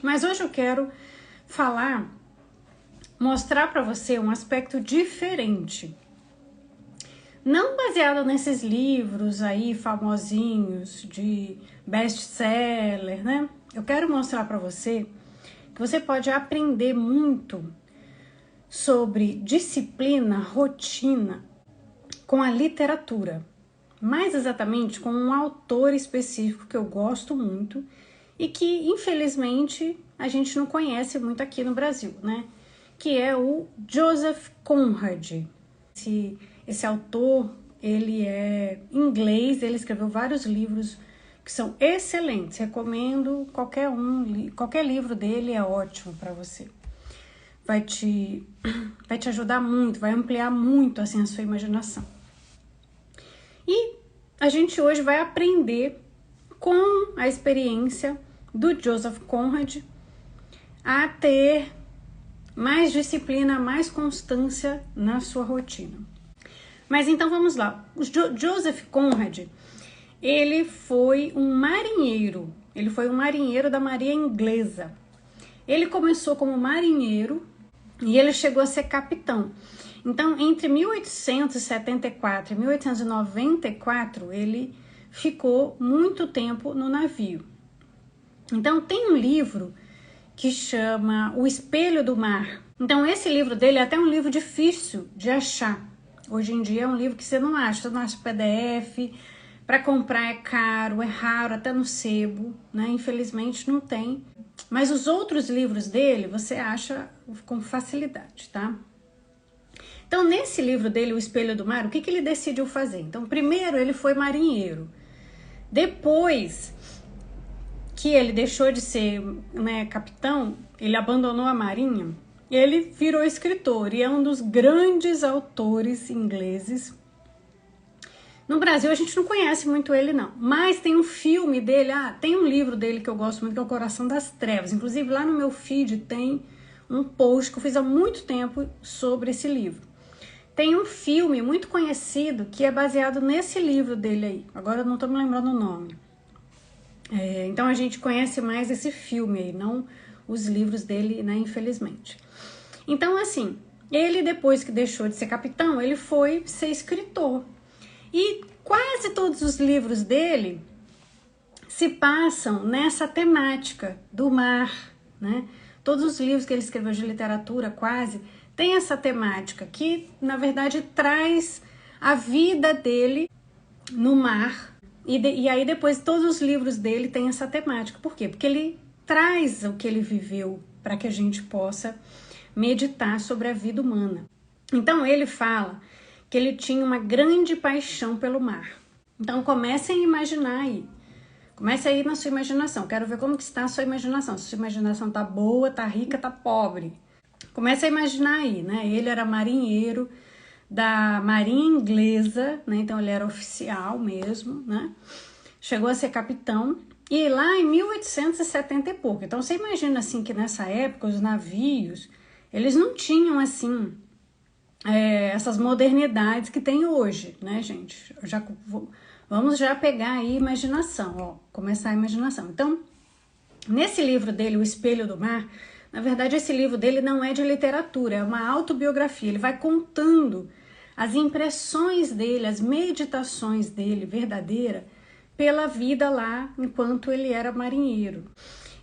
Mas hoje eu quero mostrar para você um aspecto diferente. Não baseado nesses livros aí famosinhos de best-seller, né? Eu quero mostrar para você que você pode aprender muito sobre disciplina, rotina com a literatura. Mais exatamente com um autor específico que eu gosto muito e que, infelizmente, a gente não conhece muito aqui no Brasil, né? Que é o Joseph Conrad. Esse autor, ele é inglês, ele escreveu vários livros que são excelentes. Recomendo qualquer livro dele é ótimo para você. Vai te ajudar muito, vai ampliar muito assim, a sua imaginação. E a gente hoje vai aprender com a experiência do Joseph Conrad a ter mais disciplina, mais constância na sua rotina. Mas então vamos lá. O Joseph Conrad, ele foi um marinheiro. Ele foi um marinheiro da Marinha Inglesa. Ele começou como marinheiro e ele chegou a ser capitão. Então, entre 1874 e 1894, ele ficou muito tempo no navio. Então, tem um livro que chama O Espelho do Mar. Então, esse livro dele é até um livro difícil de achar. Hoje em dia é um livro que você não acha PDF, para comprar é caro, é raro, até no sebo, né? Infelizmente não tem. Mas os outros livros dele você acha com facilidade, tá? Então, nesse livro dele, O Espelho do Mar, o que ele decidiu fazer? Então, primeiro ele foi marinheiro. Depois que ele deixou de ser, né, capitão, ele abandonou a marinha, ele virou escritor e é um dos grandes autores ingleses. No Brasil a gente não conhece muito ele não, mas tem um filme dele, tem um livro dele que eu gosto muito, que é O Coração das Trevas. Inclusive lá no meu feed tem um post que eu fiz há muito tempo sobre esse livro. Tem um filme muito conhecido que é baseado nesse livro dele aí. Agora eu não tô me lembrando o nome. Então a gente conhece mais esse filme aí, não os livros dele, né, infelizmente. Então assim, ele depois que deixou de ser capitão, ele foi ser escritor. E quase todos os livros dele se passam nessa temática do mar, né? Todos os livros que ele escreveu de literatura, quase, tem essa temática que, na verdade, traz a vida dele no mar. E aí depois todos os livros dele têm essa temática. Por quê? Porque ele traz o que ele viveu para que a gente possa meditar sobre a vida humana. Então ele fala que ele tinha uma grande paixão pelo mar. Então comecem a imaginar aí. Comece aí na sua imaginação. Quero ver como que está a sua imaginação. Se a sua imaginação tá boa, tá rica, tá pobre. Comece a imaginar aí, né? Ele era marinheiro da Marinha Inglesa, né? Então ele era oficial mesmo, né? Chegou a ser capitão. E lá em 1870 e pouco. Então você imagina assim que nessa época os navios, eles não tinham assim essas modernidades que tem hoje, né, gente? Vamos já pegar aí a imaginação, ó, começar a imaginação. Então, nesse livro dele, O Espelho do Mar, na verdade esse livro dele não é de literatura, é uma autobiografia. Ele vai contando as impressões dele, as meditações dele, verdadeira, pela vida lá enquanto ele era marinheiro.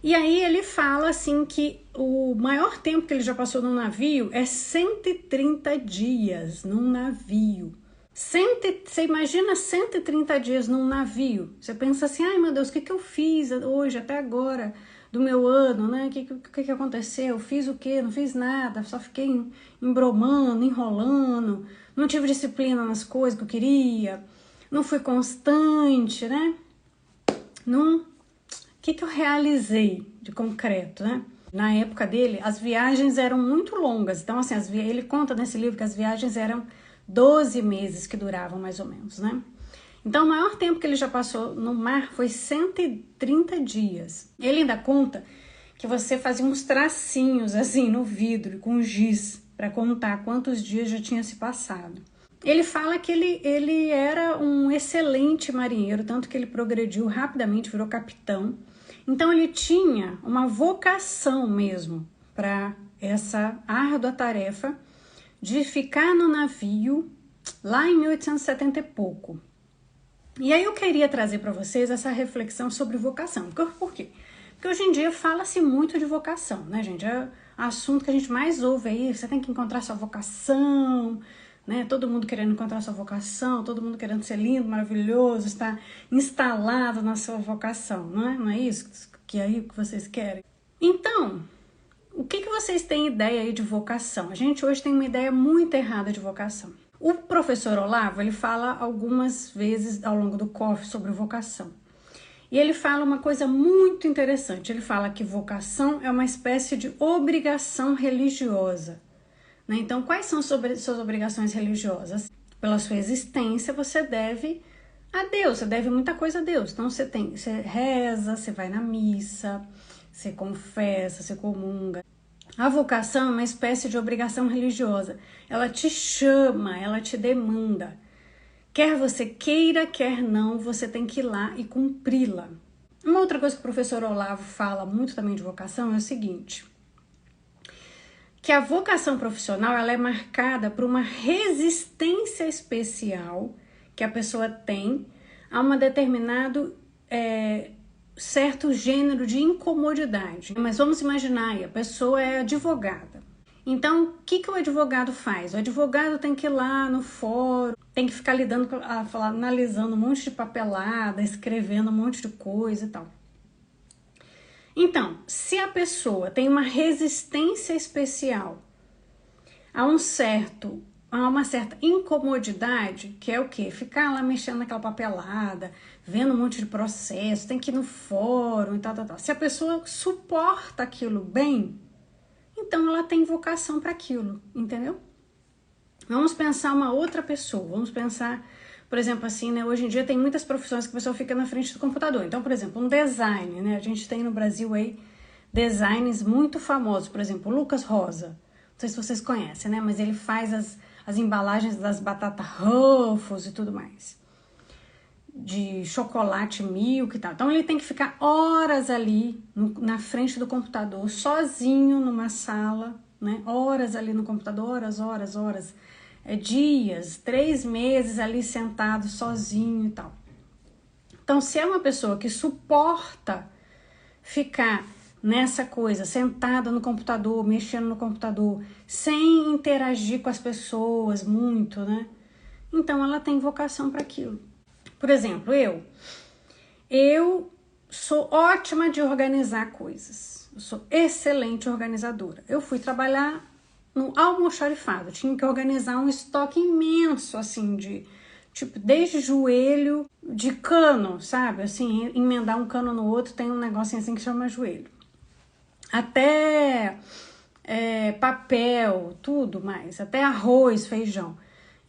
E aí ele fala assim que o maior tempo que ele já passou no navio é 130 dias num navio. Você imagina 130 dias num navio? Você pensa assim, ai meu Deus, o que eu fiz hoje, até agora, do meu ano, né? O que aconteceu? Eu fiz o quê? Não fiz nada, só fiquei embromando, enrolando, não tive disciplina nas coisas que eu queria, não fui constante, né? O que eu realizei de concreto, né? Na época dele, as viagens eram muito longas. Então, assim, ele conta nesse livro que as viagens eram 12 meses que duravam, mais ou menos, né? Então, o maior tempo que ele já passou no mar foi 130 dias. Ele ainda conta que você fazia uns tracinhos, assim, no vidro, com giz, para contar quantos dias já tinha se passado. Ele fala que ele era um excelente marinheiro, tanto que ele progrediu rapidamente, virou capitão. Então ele tinha uma vocação mesmo para essa árdua tarefa de ficar no navio lá em 1870 e pouco. E aí eu queria trazer para vocês essa reflexão sobre vocação. Por quê? Porque hoje em dia fala-se muito de vocação, né, gente? É assunto que a gente mais ouve aí, você tem que encontrar sua vocação, né? Todo mundo querendo encontrar sua vocação, todo mundo querendo ser lindo, maravilhoso, estar instalado na sua vocação, não é? Não é isso que é aí que vocês querem? Então, o que vocês têm ideia aí de vocação? A gente hoje tem uma ideia muito errada de vocação. O professor Olavo, ele fala algumas vezes ao longo do COF sobre vocação. E ele fala uma coisa muito interessante. Ele fala que vocação é uma espécie de obrigação religiosa. Né? Então, quais são suas obrigações religiosas? Pela sua existência, você deve a Deus, você deve muita coisa a Deus. Então, você reza, você vai na missa, você confessa, você comunga. A vocação é uma espécie de obrigação religiosa. Ela te chama, ela te demanda. Quer você queira, quer não, você tem que ir lá e cumpri-la. Uma outra coisa que o professor Olavo fala muito também de vocação é o seguinte, que a vocação profissional ela é marcada por uma resistência especial que a pessoa tem a um determinado certo gênero de incomodidade. Mas vamos imaginar, a pessoa é advogada. Então, o que o advogado faz? O advogado tem que ir lá no fórum, tem que ficar analisando um monte de papelada, escrevendo um monte de coisa e tal. Então, se a pessoa tem uma resistência especial a uma certa incomodidade, que é o quê? Ficar lá mexendo naquela papelada, vendo um monte de processo, tem que ir no fórum e tal. Se a pessoa suporta aquilo bem, então ela tem vocação para aquilo, entendeu? Vamos pensar uma outra pessoa, vamos pensar, por exemplo, assim, né? Hoje em dia tem muitas profissões que a pessoa fica na frente do computador. Então, por exemplo, um design, né? A gente tem no Brasil aí designs muito famosos, por exemplo, o Lucas Rosa. Não sei se vocês conhecem, né? Mas ele faz as embalagens das batatas Ruffles e tudo mais. De chocolate Milk e tal. Então ele tem que ficar horas ali na frente do computador, sozinho numa sala, né? Horas ali no computador, horas. Dias, 3 meses ali sentado sozinho e tal. Então, se é uma pessoa que suporta ficar nessa coisa, sentada no computador, mexendo no computador, sem interagir com as pessoas muito, né? Então ela tem vocação para aquilo. Por exemplo, eu sou ótima de organizar coisas. Eu sou excelente organizadora. Eu fui trabalhar no almoxarifado. Tinha que organizar um estoque imenso, assim, tipo, desde joelho de cano, sabe? Assim, emendar um cano no outro, tem um negocinho assim que chama joelho. Até papel, tudo mais. Até arroz, feijão.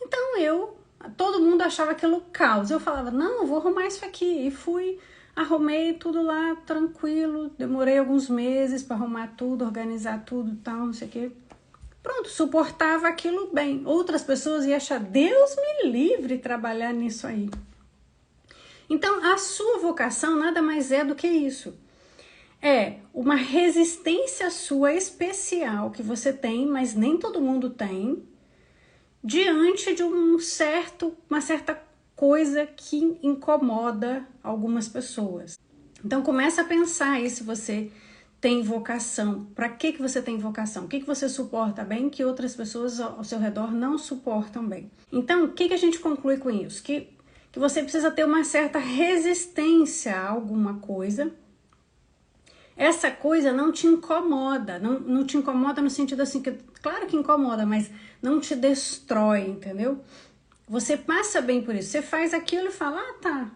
Então todo mundo achava aquilo caos. Eu falava, não, eu vou arrumar isso aqui. E arrumei tudo lá, tranquilo. Demorei alguns meses para arrumar tudo, organizar tudo e tal, não sei o quê. Pronto, suportava aquilo bem. Outras pessoas iam achar, Deus me livre trabalhar nisso aí. Então, a sua vocação nada mais é do que isso. É uma resistência sua especial que você tem, mas nem todo mundo tem, diante de uma certa coisa que incomoda algumas pessoas. Então começa a pensar aí se você tem vocação. Para que você tem vocação? O que você suporta bem que outras pessoas ao seu redor não suportam bem? Então, o que a gente conclui com isso? Que você precisa ter uma certa resistência a alguma coisa. Essa coisa não te incomoda, não te incomoda no sentido assim, que claro que incomoda, mas não te destrói, entendeu? Você passa bem por isso, você faz aquilo e fala, tá,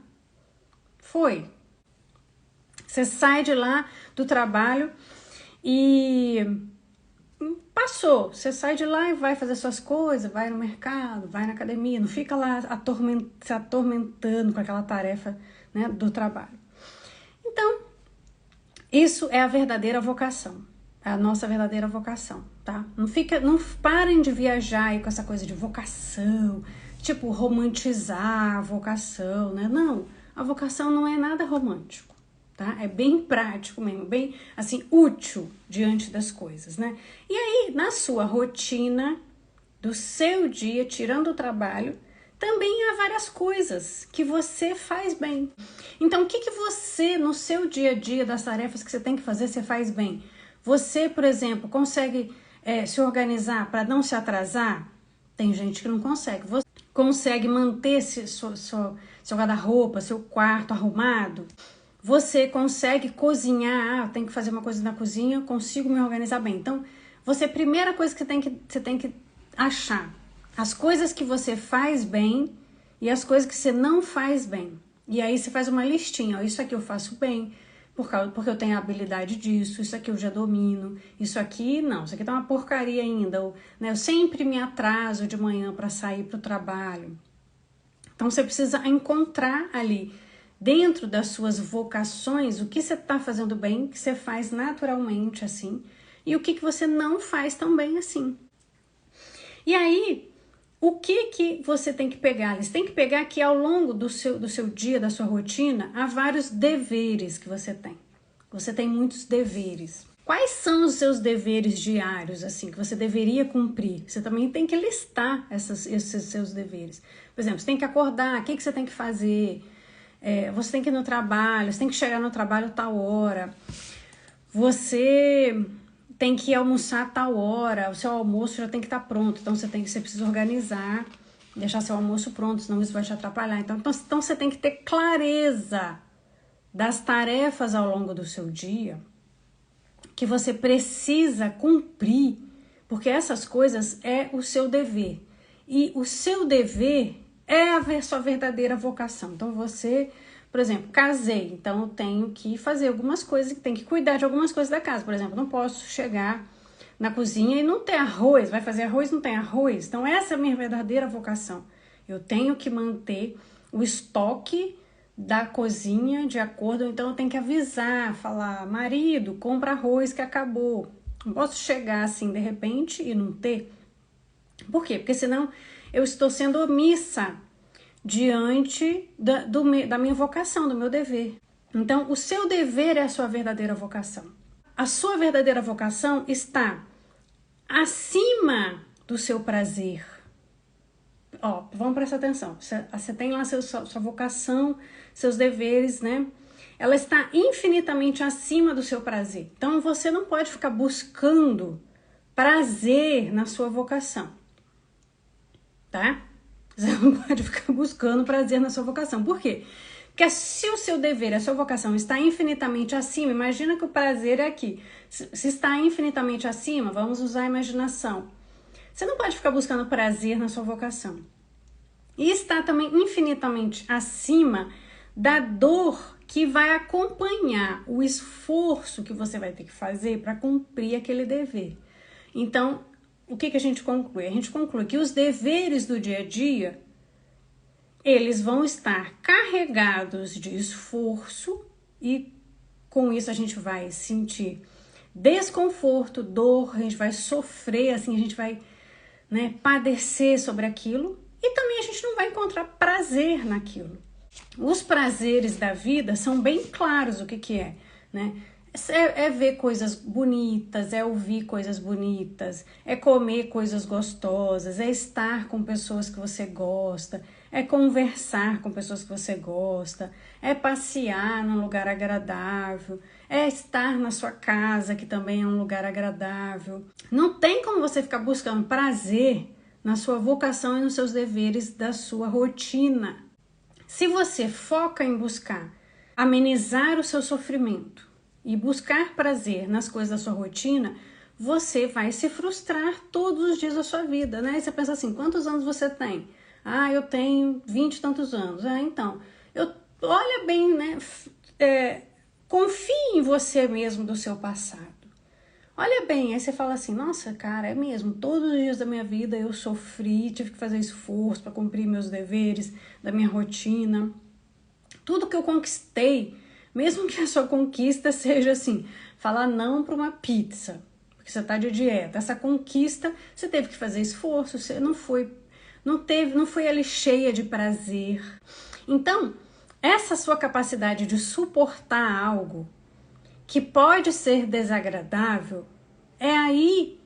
foi. Você sai de lá do trabalho e passou, você sai de lá e vai fazer suas coisas, vai no mercado, vai na academia, não fica lá se atormentando com aquela tarefa, né, do trabalho. Então, isso é a verdadeira vocação, é a nossa verdadeira vocação, tá? Não parem de viajar aí com essa coisa de vocação, tipo romantizar a vocação, né? Não, a vocação não é nada romântico, tá? É bem prático mesmo, bem, assim, útil diante das coisas, né? E aí, na sua rotina do seu dia, tirando o trabalho, também há várias coisas que você faz bem. Então, o que que você, no seu dia a dia, das tarefas que você tem que fazer, você faz bem? Você, por exemplo, consegue se organizar para não se atrasar? Tem gente que não consegue. Você consegue manter seu guarda-roupa, seu quarto arrumado? Você consegue cozinhar? Tem que fazer uma coisa na cozinha, consigo me organizar bem. Então, primeira coisa que você tem que achar as coisas que você faz bem e as coisas que você não faz bem. E aí você faz uma listinha, ó, isso aqui eu faço bem, porque eu tenho a habilidade disso, isso aqui eu já domino, isso aqui não, isso aqui tá uma porcaria ainda, né, eu sempre me atraso de manhã para sair para o trabalho. Então você precisa encontrar ali, dentro das suas vocações, o que você está fazendo bem, que você faz naturalmente assim, e o que você não faz tão bem assim. E aí, o que você tem que pegar? Você tem que pegar que ao longo do seu dia, da sua rotina, há vários deveres que você tem. Você tem muitos deveres. Quais são os seus deveres diários, assim, que você deveria cumprir? Você também tem que listar esses seus deveres. Por exemplo, você tem que acordar, o que você tem que fazer? Você tem que ir no trabalho, você tem que chegar no trabalho a tal hora. Você tem que almoçar a tal hora, o seu almoço já tem que estar pronto, então você precisa organizar, deixar seu almoço pronto, senão isso vai te atrapalhar. Então você tem que ter clareza das tarefas ao longo do seu dia que você precisa cumprir, porque essas coisas é o seu dever. E o seu dever é a sua verdadeira vocação. Então você, por exemplo, casei, então eu tenho que fazer algumas coisas, tenho que cuidar de algumas coisas da casa. Por exemplo, não posso chegar na cozinha e não ter arroz, vai fazer arroz, não tem arroz. Então essa é a minha verdadeira vocação. Eu tenho que manter o estoque da cozinha de acordo, então eu tenho que avisar, falar, marido, compra arroz que acabou. Não posso chegar assim de repente e não ter. Por quê? Porque senão eu estou sendo omissa diante da minha vocação, do meu dever. Então, o seu dever é a sua verdadeira vocação. A sua verdadeira vocação está acima do seu prazer. Ó, vamos prestar atenção. Você tem lá sua vocação, seus deveres, né? Ela está infinitamente acima do seu prazer. Então, você não pode ficar buscando prazer na sua vocação, tá? Você não pode ficar buscando prazer na sua vocação. Por quê? Porque se o seu dever, a sua vocação está infinitamente acima, imagina que o prazer é aqui. Se está infinitamente acima, vamos usar a imaginação. Você não pode ficar buscando prazer na sua vocação. E está também infinitamente acima da dor que vai acompanhar o esforço que você vai ter que fazer para cumprir aquele dever. Então, o que a gente conclui? A gente conclui que os deveres do dia a dia, eles vão estar carregados de esforço e com isso a gente vai sentir desconforto, dor, a gente vai sofrer, assim, a gente vai, né, padecer sobre aquilo e também a gente não vai encontrar prazer naquilo. Os prazeres da vida são bem claros o que é, né? É ver coisas bonitas, é ouvir coisas bonitas, é comer coisas gostosas, é estar com pessoas que você gosta, é conversar com pessoas que você gosta, é passear num lugar agradável, é estar na sua casa, que também é um lugar agradável. Não tem como você ficar buscando prazer na sua vocação e nos seus deveres da sua rotina. Se você foca em buscar amenizar o seu sofrimento e buscar prazer nas coisas da sua rotina, você vai se frustrar todos os dias da sua vida, né? E você pensa assim, quantos anos você tem? Ah, eu tenho 20 e tantos anos. Ah, então, olha bem, né? Confie em você mesmo do seu passado. Olha bem, aí você fala assim, nossa, cara, é mesmo, todos os dias da minha vida eu sofri, tive que fazer esforço para cumprir meus deveres, da minha rotina. Tudo que eu conquistei, mesmo que a sua conquista seja assim, falar não para uma pizza, porque você está de dieta. Essa conquista, você teve que fazer esforço, você não foi ali cheia de prazer. Então, essa sua capacidade de suportar algo que pode ser desagradável, é aí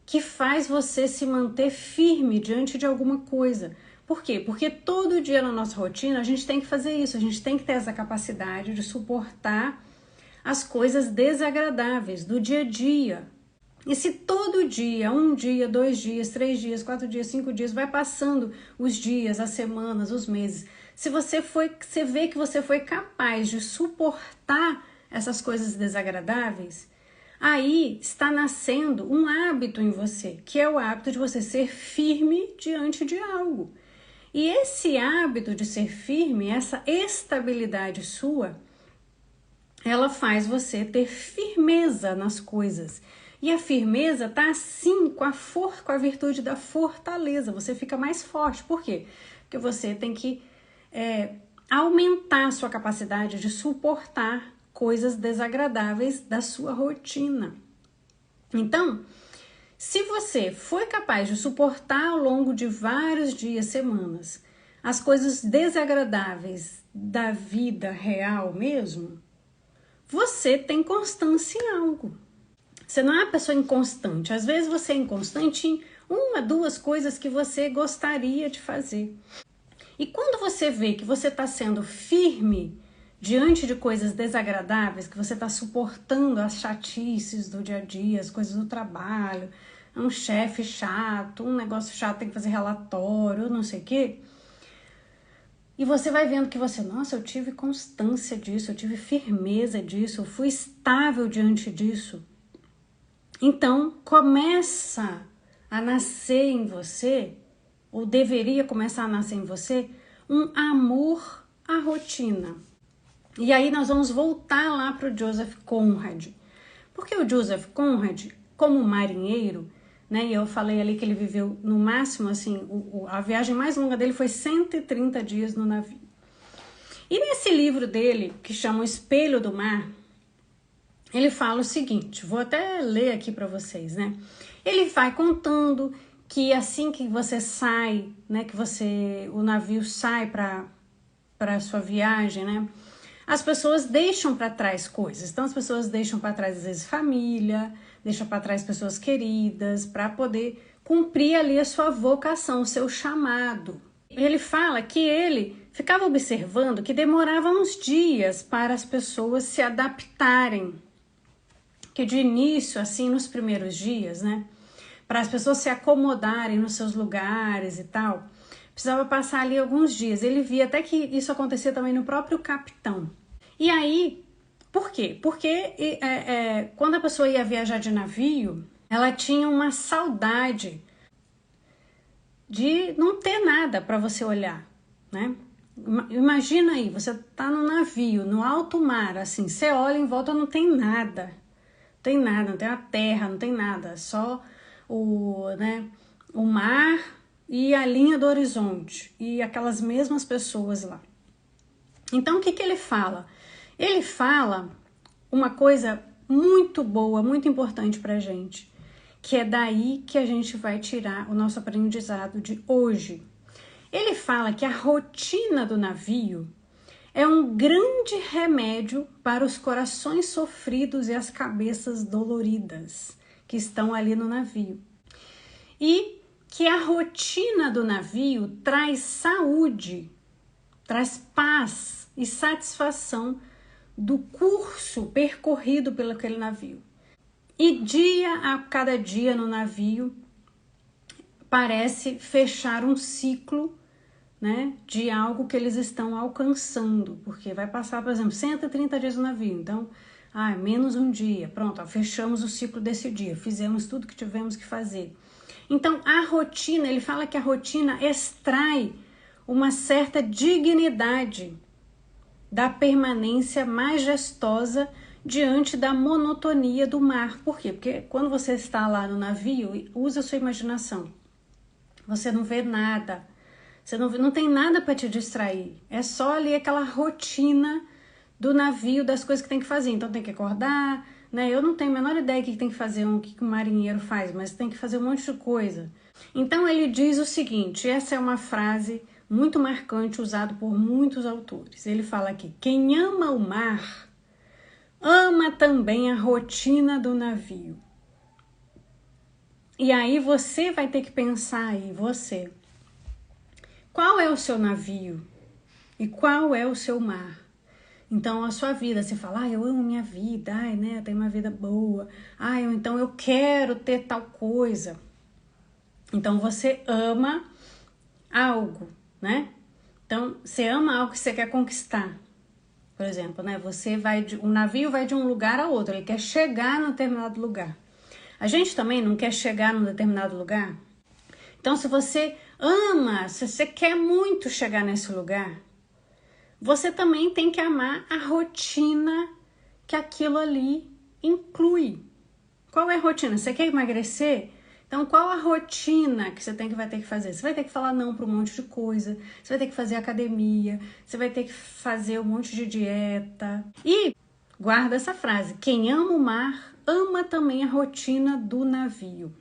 que faz você se manter firme diante de alguma coisa. Por quê? Porque todo dia na nossa rotina a gente tem que fazer isso, a gente tem que ter essa capacidade de suportar as coisas desagradáveis do dia a dia. E se todo dia, 1 dia, 2 dias, 3 dias, 4 dias, 5 dias, vai passando os dias, as semanas, os meses, se você vê que você foi capaz de suportar essas coisas desagradáveis, aí está nascendo um hábito em você, que é o hábito de você ser firme diante de algo. E esse hábito de ser firme, essa estabilidade sua, ela faz você ter firmeza nas coisas. E a firmeza tá assim com a virtude da fortaleza. Você fica mais forte. Por quê? Porque você tem que aumentar a sua capacidade de suportar coisas desagradáveis da sua rotina. Então, se você foi capaz de suportar ao longo de vários dias, semanas, as coisas desagradáveis da vida real mesmo, você tem constância em algo. Você não é uma pessoa inconstante. Às vezes você é inconstante em 1, 2 coisas que você gostaria de fazer. E quando você vê que você está sendo firme diante de coisas desagradáveis, que você está suportando as chatices do dia a dia, as coisas do trabalho, um chefe chato, um negócio chato, tem que fazer relatório, não sei o quê. E você vai vendo que nossa, eu tive constância disso, eu tive firmeza disso, eu fui estável diante disso. Então, começa a nascer em você, ou deveria começar a nascer em você, um amor à rotina. E aí nós vamos voltar lá para o Joseph Conrad. Porque o Joseph Conrad, como marinheiro, né, e eu falei ali que ele viveu no máximo, assim, a viagem mais longa dele foi 130 dias no navio. E nesse livro dele, que chama O Espelho do Mar, ele fala o seguinte, vou até ler aqui para vocês, né? Ele vai contando que assim que você sai, né, o navio sai para a sua viagem, né? As pessoas deixam para trás coisas. Então as pessoas deixam para trás às vezes família, deixam para trás pessoas queridas para poder cumprir ali a sua vocação, o seu chamado. Ele fala que ele ficava observando que demorava uns dias para as pessoas se adaptarem. Que de início, assim, nos primeiros dias, né, para as pessoas se acomodarem nos seus lugares e tal, precisava passar ali alguns dias. Ele via até que isso acontecia também no próprio capitão. E aí, por quê? Porque quando a pessoa ia viajar de navio, ela tinha uma saudade de não ter nada para você olhar, né? Imagina aí, você tá no navio, no alto mar, assim, você olha em volta, não tem nada. Não tem nada, não tem a terra, não tem nada, só o mar e a linha do horizonte e aquelas mesmas pessoas lá. Então, o que ele fala? Ele fala uma coisa muito boa, muito importante pra gente, que é daí que a gente vai tirar o nosso aprendizado de hoje. Ele fala que a rotina do navio é um grande remédio para os corações sofridos e as cabeças doloridas que estão ali no navio. E que a rotina do navio traz saúde, traz paz e satisfação do curso percorrido pelo aquele navio. E dia a cada dia no navio parece fechar um ciclo, né, de algo que eles estão alcançando, porque vai passar, por exemplo, 130 dias no navio, então, menos um dia, pronto, fechamos o ciclo desse dia, fizemos tudo que tivemos que fazer. Então, a rotina, ele fala que a rotina extrai uma certa dignidade da permanência majestosa diante da monotonia do mar. Por quê? Porque quando você está lá no navio, usa a sua imaginação, você não vê nada, você não tem nada para te distrair. É só ali aquela rotina do navio, das coisas que tem que fazer. Então tem que acordar, né? Eu não tenho a menor ideia do que tem que fazer, o que um marinheiro faz, mas tem que fazer um monte de coisa. Então ele diz o seguinte, essa é uma frase muito marcante, usado por muitos autores. Ele fala aqui: quem ama o mar, ama também a rotina do navio. E aí você vai ter que pensar aí, você, qual é o seu navio e qual é o seu mar? Então, a sua vida, você fala, eu amo minha vida, né, eu tenho uma vida boa, então eu quero ter tal coisa. Então, você ama algo, né? Então, você ama algo que você quer conquistar. Por exemplo, né, o navio vai de um lugar a outro, ele quer chegar num determinado lugar. A gente também não quer chegar num determinado lugar? Então, se você ama, se você quer muito chegar nesse lugar, você também tem que amar a rotina que aquilo ali inclui. Qual é a rotina? Você quer emagrecer? Então, qual a rotina que você vai ter que fazer? Você vai ter que falar não para um monte de coisa, você vai ter que fazer academia, você vai ter que fazer um monte de dieta. E guarda essa frase: quem ama o mar, ama também a rotina do navio.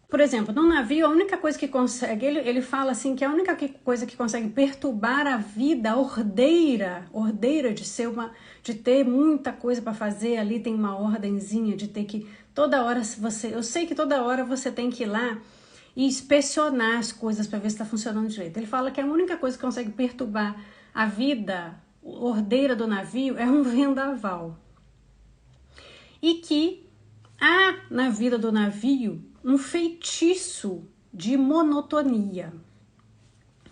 Por exemplo, no navio, a única coisa que consegue, ele fala assim, que a única coisa que consegue perturbar a vida ordeira de ter muita coisa para fazer, ali tem uma ordenzinha de ter que, toda hora eu sei que toda hora você tem que ir lá e inspecionar as coisas para ver se está funcionando direito. Ele fala que a única coisa que consegue perturbar a vida ordeira do navio é um vendaval. E que há na vida do navio um feitiço de monotonia.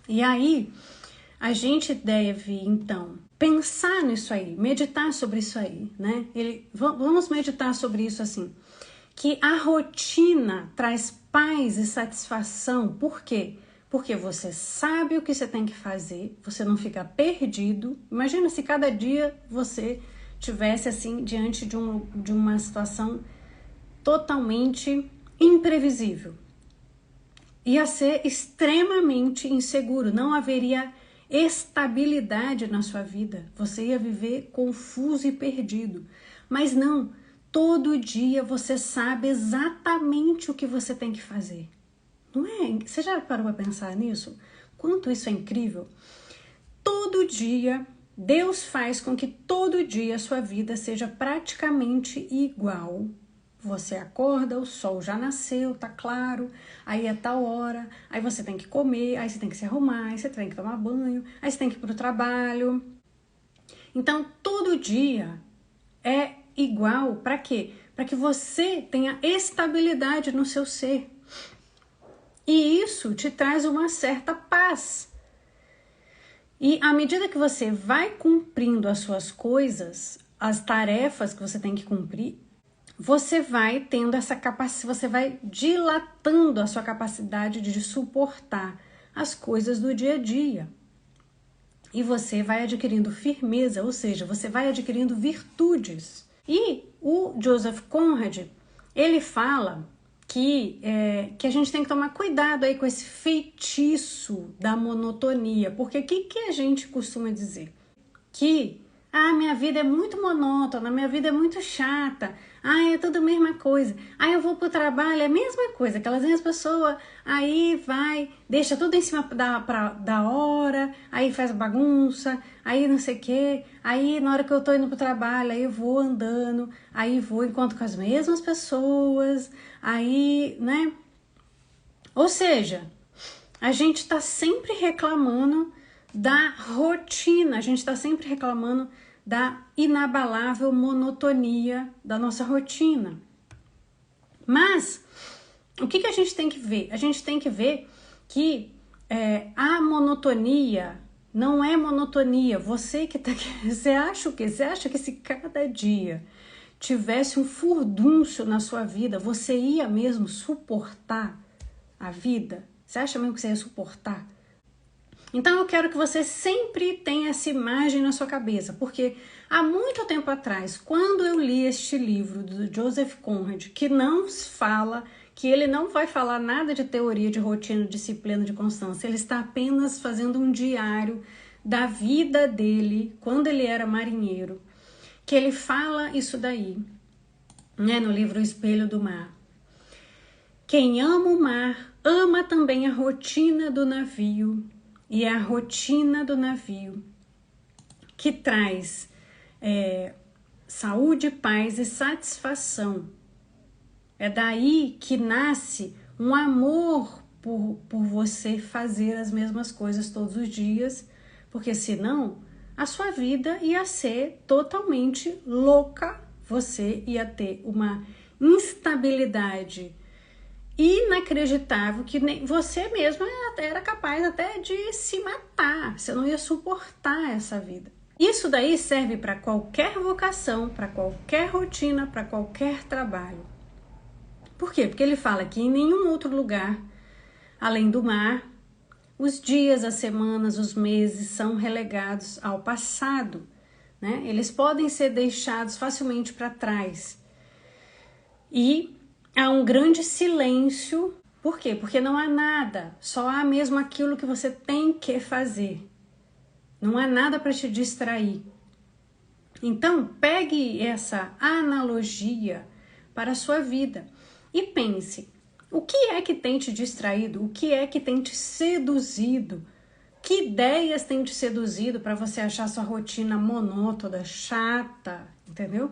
E aí, a gente deve, então, pensar nisso aí, meditar sobre isso aí, né? Vamos meditar sobre isso assim, que a rotina traz paz e satisfação. Por quê? Porque você sabe o que você tem que fazer, você não fica perdido. Imagina se cada dia você tivesse assim, diante de uma situação totalmente imprevisível. Ia ser extremamente inseguro, não haveria estabilidade na sua vida. Você ia viver confuso e perdido. Mas não, todo dia você sabe exatamente o que você tem que fazer. Não é? Você já parou para pensar nisso? Quanto isso é incrível? Todo dia, Deus faz com que todo dia a sua vida seja praticamente igual. Você acorda, o sol já nasceu, tá claro, aí é tal hora, aí você tem que comer, aí você tem que se arrumar, aí você tem que tomar banho, aí você tem que ir pro trabalho. Então, todo dia é igual, para quê? Para que você tenha estabilidade no seu ser. E isso te traz uma certa paz. E à medida que você vai cumprindo as suas coisas, as tarefas que você tem que cumprir, você vai tendo essa capacidade, você vai dilatando a sua capacidade de suportar as coisas do dia a dia. E você vai adquirindo firmeza, ou seja, você vai adquirindo virtudes. E o Joseph Conrad, ele fala que a gente tem que tomar cuidado aí com esse feitiço da monotonia. Porque o que a gente costuma dizer? Que minha vida é muito monótona, minha vida é muito chata, é tudo a mesma coisa. Aí eu vou pro trabalho, é a mesma coisa, aquelas mesmas pessoas, aí vai, deixa tudo em cima da hora, aí faz bagunça, aí não sei o que, aí na hora que eu tô indo pro trabalho, aí eu vou andando, aí vou encontro com as mesmas pessoas, aí, né? Ou seja, a gente tá sempre reclamando da rotina, a gente tá sempre reclamando da inabalável monotonia da nossa rotina. Mas, o que a gente tem que ver? A gente tem que ver que a monotonia não é monotonia. Você acha o quê? Você acha que se cada dia tivesse um furdúncio na sua vida, você ia mesmo suportar a vida? Você acha mesmo que você ia suportar? Então eu quero que você sempre tenha essa imagem na sua cabeça, porque há muito tempo atrás, quando eu li este livro do Joseph Conrad, que não fala, que ele não vai falar nada de teoria de rotina, disciplina, de constância, ele está apenas fazendo um diário da vida dele, quando ele era marinheiro, que ele fala isso daí, né, no livro O Espelho do Mar. Quem ama o mar, ama também a rotina do navio, e é a rotina do navio que traz saúde, paz e satisfação. É daí que nasce um amor por você fazer as mesmas coisas todos os dias, porque senão a sua vida ia ser totalmente louca, você ia ter uma instabilidade inacreditável que nem você mesma era capaz até de se matar, você não ia suportar essa vida. Isso daí serve para qualquer vocação, para qualquer rotina, para qualquer trabalho. Por quê? Porque ele fala que em nenhum outro lugar, além do mar, os dias, as semanas, os meses são relegados ao passado, né? Eles podem ser deixados facilmente para trás. E há um grande silêncio. Por quê? Porque não há nada, só há mesmo aquilo que você tem que fazer. Não há nada para te distrair. Então, pegue essa analogia para a sua vida e pense, o que é que tem te distraído? O que é que tem te seduzido? Que ideias tem te seduzido para você achar sua rotina monótona, chata, entendeu?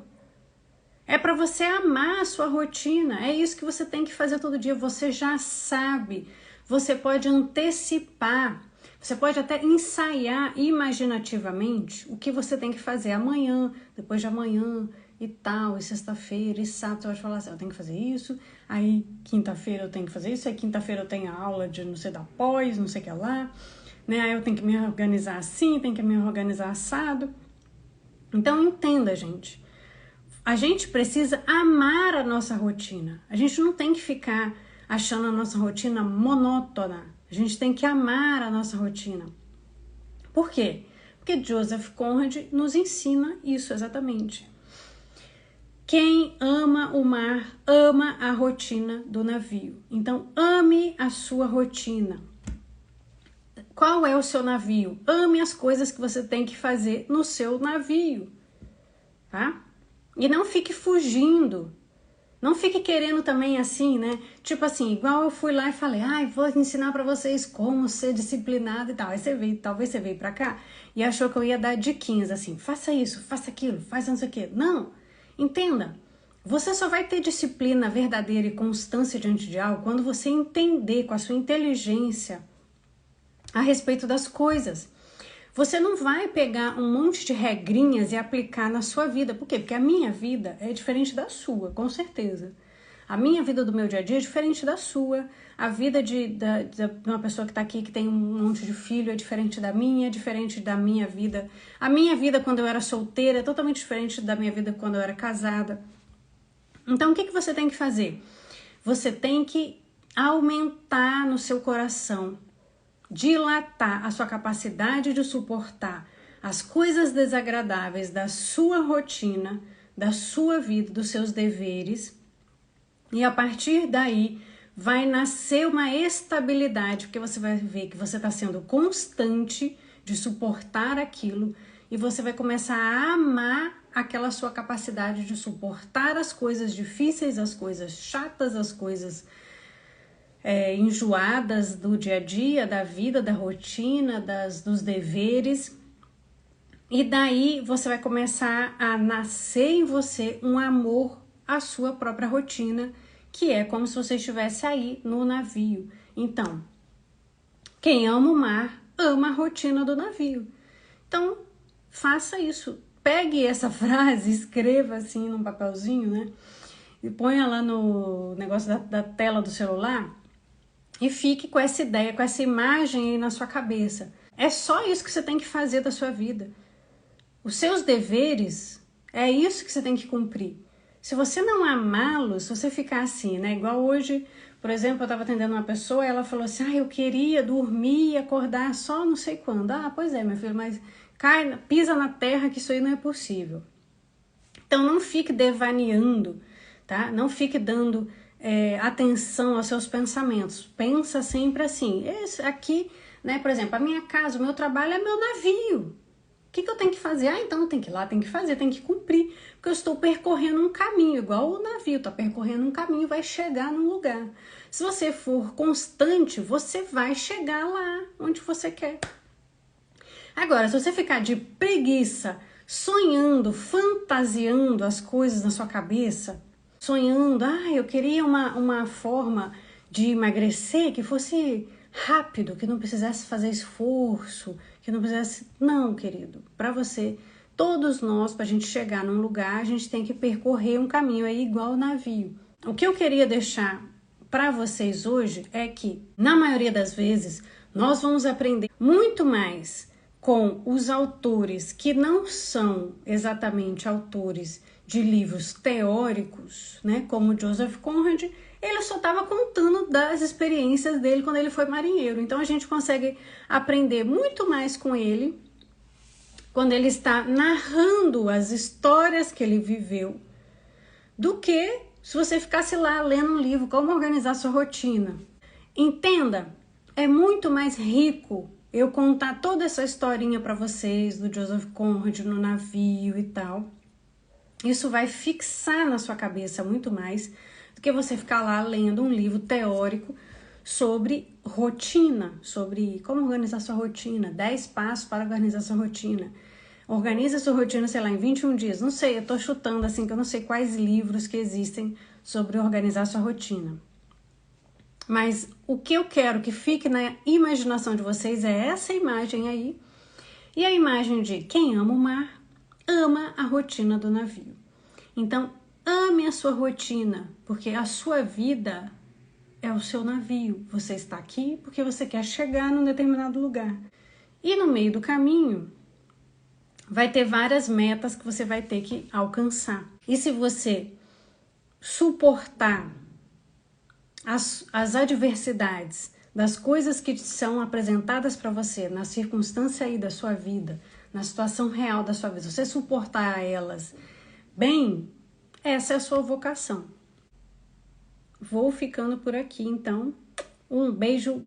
É para você amar a sua rotina, é isso que você tem que fazer todo dia, você já sabe, você pode antecipar, você pode até ensaiar imaginativamente o que você tem que fazer amanhã, depois de amanhã e tal, e sexta-feira e sábado você vai falar assim, eu tenho que fazer isso, aí quinta-feira eu tenho que fazer isso, aí quinta-feira eu tenho a aula de não sei da pós, não sei o que lá, né? Aí eu tenho que me organizar assim, tenho que me organizar assado. Então entenda, gente. A gente precisa amar a nossa rotina. A gente não tem que ficar achando a nossa rotina monótona. A gente tem que amar a nossa rotina. Por quê? Porque Joseph Conrad nos ensina isso exatamente. Quem ama o mar, ama a rotina do navio. Então, ame a sua rotina. Qual é o seu navio? Ame as coisas que você tem que fazer no seu navio, tá? E não fique fugindo. Não fique querendo também assim, né? Tipo assim, igual eu fui lá e falei, vou ensinar pra vocês como ser disciplinado e tal. Aí você veio, talvez você veio pra cá e achou que eu ia dar diquinhas assim, faça isso, faça aquilo, faz não sei o quê. Não, entenda. Você só vai ter disciplina verdadeira e constância diante de algo quando você entender com a sua inteligência a respeito das coisas. Você não vai pegar um monte de regrinhas e aplicar na sua vida. Por quê? Porque a minha vida é diferente da sua, com certeza. A minha vida do meu dia a dia é diferente da sua. A vida de uma pessoa que está aqui, que tem um monte de filho, é diferente da minha, é diferente da minha vida. A minha vida quando eu era solteira é totalmente diferente da minha vida quando eu era casada. Então, o que você tem que fazer? Você tem que aumentar no seu coração, dilatar a sua capacidade de suportar as coisas desagradáveis da sua rotina, da sua vida, dos seus deveres, e a partir daí vai nascer uma estabilidade, porque você vai ver que você está sendo constante de suportar aquilo e você vai começar a amar aquela sua capacidade de suportar as coisas difíceis, as coisas chatas, as coisas enjoadas do dia a dia, da vida, da rotina, dos deveres. E daí você vai começar a nascer em você um amor à sua própria rotina, que é como se você estivesse aí no navio. Então, quem ama o mar, ama a rotina do navio. Então, faça isso. Pegue essa frase, escreva assim num papelzinho, né? E ponha lá no negócio da tela do celular e fique com essa ideia, com essa imagem aí na sua cabeça. É só isso que você tem que fazer da sua vida. Os seus deveres, é isso que você tem que cumprir. Se você não amá-los, se você ficar assim, né? Igual hoje, por exemplo, eu estava atendendo uma pessoa e ela falou assim, eu queria dormir e acordar só não sei quando. Pois é, meu filho, mas pisa na terra que isso aí não é possível. Então não fique devaneando, tá? Não fique dando atenção aos seus pensamentos. Pensa sempre assim, esse aqui, né? Por exemplo, a minha casa, o meu trabalho é meu navio. que eu tenho que fazer? Ah, então eu tenho que ir lá, tenho que fazer, tenho que cumprir. Porque eu estou percorrendo um caminho, igual o navio está percorrendo um caminho, vai chegar num lugar. Se você for constante, você vai chegar lá onde você quer. Agora, se você ficar de preguiça, sonhando, fantasiando as coisas na sua cabeça, sonhando, eu queria uma forma de emagrecer que fosse rápido, que não precisasse fazer esforço, que não precisasse... Não, querido, para você, todos nós, para a gente chegar num lugar, a gente tem que percorrer um caminho aí igual o navio. O que eu queria deixar para vocês hoje é que, na maioria das vezes, nós vamos aprender muito mais com os autores que não são exatamente autores de livros teóricos, né, como Joseph Conrad. Ele só estava contando das experiências dele quando ele foi marinheiro. Então a gente consegue aprender muito mais com ele quando ele está narrando as histórias que ele viveu do que se você ficasse lá lendo um livro, como organizar sua rotina. Entenda, é muito mais rico eu contar toda essa historinha para vocês do Joseph Conrad no navio e tal. Isso vai fixar na sua cabeça muito mais do que você ficar lá lendo um livro teórico sobre rotina, sobre como organizar sua rotina, 10 passos para organizar sua rotina. Organiza sua rotina, sei lá, em 21 dias. Não sei, eu tô chutando assim, que eu não sei quais livros que existem sobre organizar sua rotina. Mas o que eu quero que fique na imaginação de vocês é essa imagem aí. E a imagem de quem ama o mar, ama a rotina do navio. Então, ame a sua rotina, porque a sua vida é o seu navio. Você está aqui porque você quer chegar num determinado lugar. E no meio do caminho, vai ter várias metas que você vai ter que alcançar. E se você suportar as adversidades das coisas que são apresentadas para você na circunstância aí da sua vida, na situação real da sua vida, se você suportar elas bem, essa é a sua vocação. Vou ficando por aqui, então. Um beijo